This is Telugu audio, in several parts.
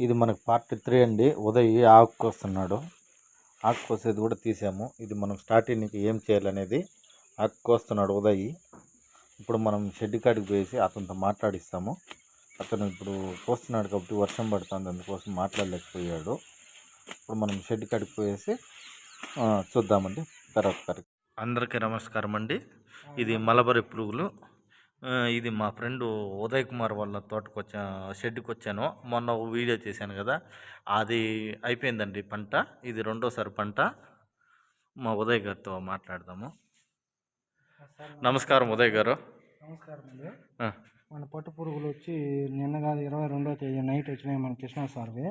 ఇది మనకు పార్ట్ 3 అండి. ఉదయ్ ఆకు కోస్తున్నాడు. ఆకు కోసేది కూడా తీసాము. ఇది మనం స్టార్టింగ్కి ఏం చేయాలనేది ఆకు కోస్తున్నాడు ఉదయ్. ఇప్పుడు మనం షెడ్ కాడికి పోయేసి అతనితో మాట్లాడిస్తాము. అతను ఇప్పుడు కోస్తున్నాడు కాబట్టి వర్షం పడుతుంది, అందుకోసం మాట్లాడలేకపోయాడు. ఇప్పుడు మనం షెడ్ కాడికి పోయేసి చూద్దామండి తర్వాత. అందరికీ నమస్కారం అండి. ఇది మలబరి పురుగులు. ఇది మా ఫ్రెండ్ ఉదయ్ కుమార్ వాళ్ళ తోటకు షెడ్కి వచ్చాను. మొన్న ఒక వీడియో చేశాను కదా, అది అయిపోయిందండి పంట. ఇది రెండోసారి పంట. మా ఉదయ్ గారితో మాట్లాడదాము. నమస్కారం ఉదయ్ గారు. నమస్కారం అండి. మన పట్టు పురుగులు వచ్చి నిన్న కాదు 22వ తేదీ నైట్ వచ్చినాయి మన కృష్ణ సార్వి.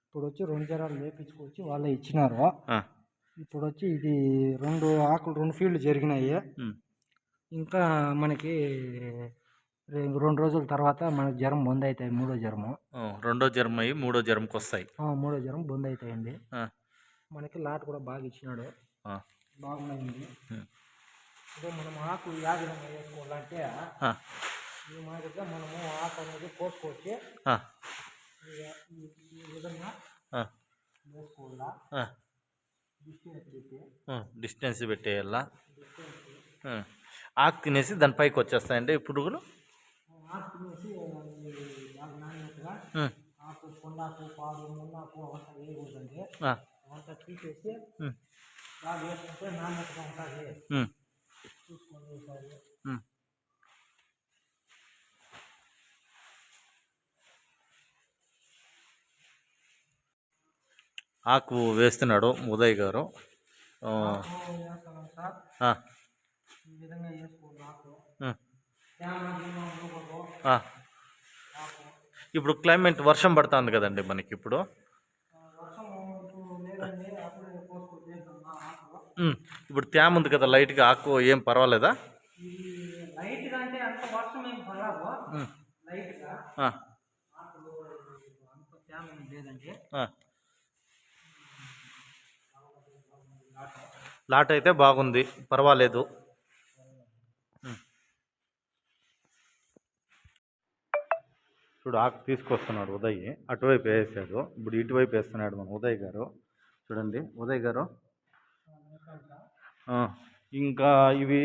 ఇప్పుడు వచ్చి 2 జరాలు లేపించుకొచ్చి వాళ్ళే ఇచ్చినారు. ఇప్పుడు వచ్చి ఇది 2 ఆకులు 2 ఫీల్డ్లు జరిగినాయి. ఇంకా మనకి 2 రోజుల తర్వాత మనకి జ్వరం బంద్ అవుతాయి. మూడో జ్వరము, రెండో జ్వరం అయ్యి మూడో జ్వరంకి వస్తాయి. మూడో జ్వరం బంద్ అవుతాయండి. మనకి లాట్ కూడా బాగా ఇచ్చినాడు, బాగున్నాయింది. ఇప్పుడు మనం ఆకు యా విధంగా వేసుకోవాలంటే ఈ మాదిరిగా మనము ఆకు అనేది కోసుకొచ్చి ఈ విధంగా వేసుకోవాలా. డిస్టెన్స్ పెట్టేయాలా. ఆకు తినేసి దాని పైకి వచ్చేస్తాయండి పురుగులు. ఆకు తినేసి బాగా నాణ్యతగా ఆకు కొండాకు పాడు మున్నాకు అవంతా వేయకూడదండి. అవంతా తీసేసి బాగా వేసుకుంటే నాణ్యతగా ఉంటుంది. చూసుకోండి ఈసారి. ఆకు వేస్తున్నాడు ఉదయ్ గారు. వేస్తున్నాం సార్. ఈ విధంగా వేసుకోండి ఆకు. ఇప్పుడు క్లైమేట్ వర్షం పడుతుంది కదండి మనకి. ఇప్పుడు ఇప్పుడు తేమ ఉంది కదా లైట్గా, ఆకు ఏం పర్వాలేదా? లైట్గా అంటే అంత వర్షం ఏం పడరాదు, లైట్గా ఆకులు అంత తేమ లేదండి. లాట్ అయితే బాగుంది, పర్వాలేదు. చూడు ఆకు తీసుకొస్తున్నాడు ఉదయ్. అటువైపు వేసాడు, ఇప్పుడు ఇటువైపు వేస్తున్నాడు మన ఉదయ్ గారు. చూడండి ఉదయ్ గారు. ఇంకా ఇవి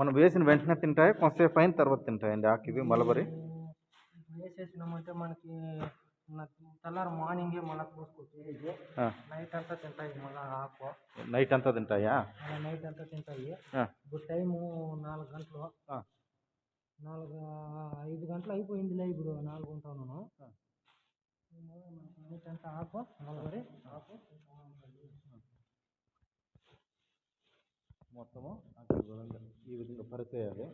మనం వేసిన వెంటనే తింటాయి, కొంతసేపు అయిన తర్వాత తింటాయండి ఆకు. ఇవి మలబరి వేసేసినామంటే మనకి తెల్లారు మార్నింగే మళ్ళీ కోసుకొచ్చి నైట్ అంతా తింటాయి. మళ్ళీ ఆకు నైట్ అంతా తింటాయా? నైట్ అంతా తింటాయి. ఇప్పుడు టైము 4 గంటలు, 5 గంటలు అయిపోయిందిలే. ఇప్పుడు 4 ఉంటాను. నైట్ అంతా ఆకు మలబరి ఆకు మొత్తము ఈ విధంగా పరిచేయాలి.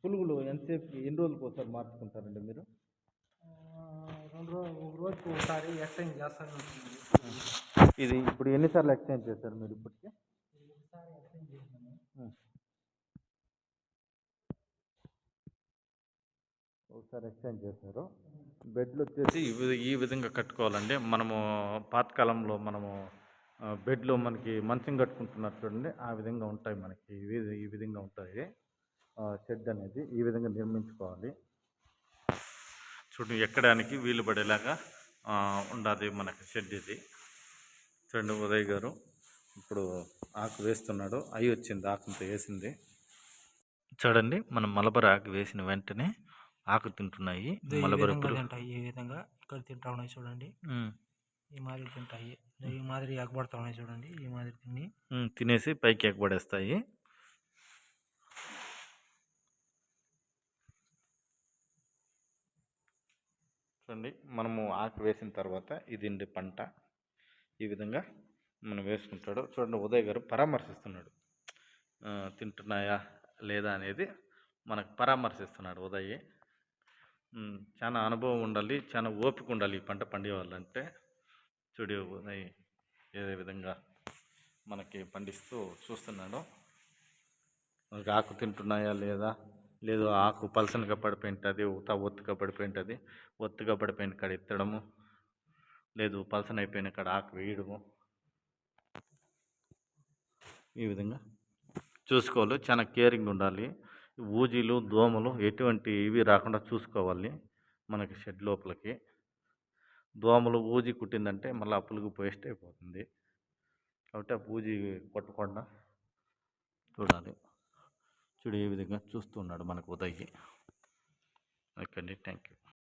పులుగులు ఎన్ని రోజులకు ఒకసారి మార్చుకుంటారండి మీరు? ఒక రోజుకి ఒకసారి ఎక్స్చేంజ్ చేస్తాను. ఇది ఇప్పుడు ఎన్నిసార్లు ఎక్స్చేంజ్ చేశారు మీరు ఇప్పటికి? ఒకసారి ఎక్స్చేంజ్ చేశాను. ఒకసారి ఎక్స్చేంజ్ చేశారు. బెడ్లు వచ్చేసి ఈ విధంగా కట్టుకోవాలండి. మనము పాతకాలంలో మనము బెడ్లు మనకి మంచం కట్టుకుంటున్నారు చూడండి, ఆ విధంగా ఉంటాయి మనకి. ఈ విధంగా ఉంటాయి. షెడ్ అనేది ఈ విధంగా నిర్మించుకోవాలి. చూడండి ఎక్కడానికి వీలు పడేలాగా ఉండాలి మనకి షెడ్ ఇది. చూడండి ఉదయ్ గారు ఇప్పుడు ఆకు వేస్తున్నాడు. అయి వచ్చింది, ఆకుతో వేసింది. చూడండి మనం మలబరి ఆకు వేసిన వెంటనే ఆకు తింటున్నాయి. మలబరి తింటాయి. ఈ విధంగా ఇక్కడ తింటా ఉన్నాయి చూడండి. ఈ మాదిరి తింటాయి. ఈ మాదిరి ఎగబడతా ఉన్నాయి చూడండి. ఈ మాదిరి తినేసి పైకి ఎగబడేస్తాయి. చూడండి మనము ఆకు వేసిన తర్వాత ఇది పంట ఈ విధంగా మనం వేసుకుంటాడు. చూడండి ఉదయ్ గారు పరామర్శిస్తున్నాడు, తింటున్నాయా లేదా అనేది మనకు పరామర్శిస్తున్నాడు ఉదయ్. చాలా అనుభవం ఉండాలి, చాలా ఓపిక ఉండాలి ఈ పంట పండేవాళ్ళంటే. చూడు ఉదయ్ ఏ విధంగా మనకి పండిస్తూ చూస్తున్నాడు. మనకి ఆకు తింటున్నాయా లేదా, లేదు ఆకు పలసనగా పడిపోయింటుంది, ఒత్తుగా పడిపోయింటుంది. ఒత్తుగా పడిపోయిన కాడ ఎత్తడము, లేదు పలసన అయిపోయిన కాడ ఆకు వేయడము, ఈ విధంగా చూసుకోవాలి. చాలా కేరింగ్ ఉండాలి. ఊజీలు దోమలు ఎటువంటి ఇవి రాకుండా చూసుకోవాలి మనకి షెడ్ లోపలికి. దోమలు ఊజి కుట్టిందంటే మళ్ళీ ఆ పులుగు వేస్ట్ అయిపోతుంది. కాబట్టి ఆ ఊజి కొట్టకుండా చూడాలి. చూడు ఏ విధంగా చూస్తున్నాడు మనకు ఉదయ్. ఓకే అండి, థ్యాంక్ యూ.